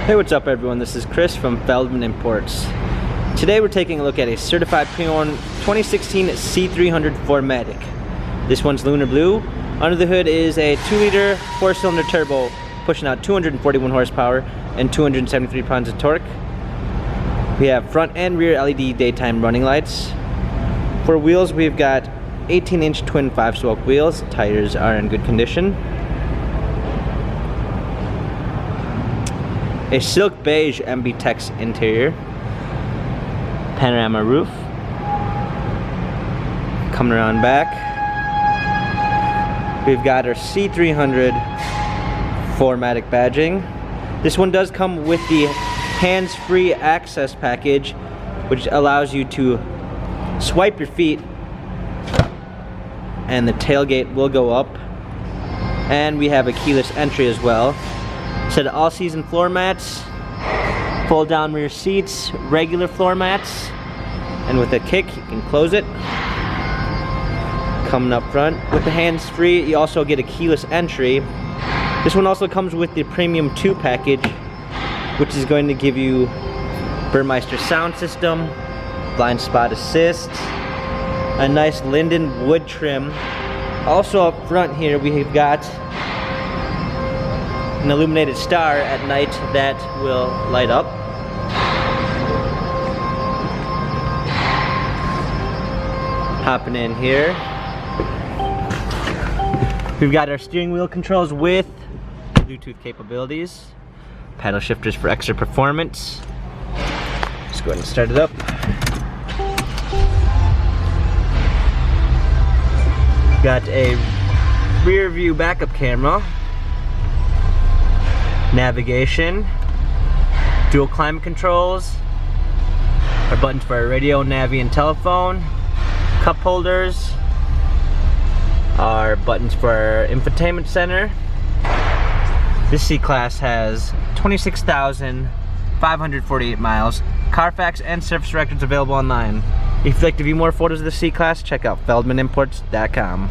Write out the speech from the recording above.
Hey, what's up everyone? This is Chris from Feldmann Imports. Today we're taking a look at a certified P1 2016 C300 4MATIC. This one's lunar blue. Under the hood is a 2-liter 4-cylinder turbo pushing out 241 horsepower and 273 pounds of torque. We have front and rear LED daytime running lights. For wheels, we've got 18-inch twin 5-spoke wheels. Tires are in good condition. A silk beige MB-Tex interior. Panorama roof. Coming around back, we've got our C300 4MATIC badging. This one does come with the hands-free access package, which allows you to swipe your feet and the tailgate will go up. And we have a keyless entry as well. Set of all-season floor mats, fold-down rear seats, regular floor mats, and with a kick you can close it. Coming up front with the hands-free, you also get a keyless entry. This one also comes with the Premium 2 package, which is going to give you Burmeister sound system, blind spot assist, a nice linden wood trim. Also up front here we've got an illuminated star at night that will light up. Hopping in here, we've got our steering wheel controls with Bluetooth capabilities, paddle shifters for extra performance. Let's go ahead and start it up. Got a rear view backup camera, navigation, dual climate controls, our buttons for our radio, navi, and telephone, cup holders, our buttons for our infotainment center. This C-Class has 26,548 miles. Carfax and service records available online. If you'd like to view more photos of the C-Class, check out feldmanimports.com.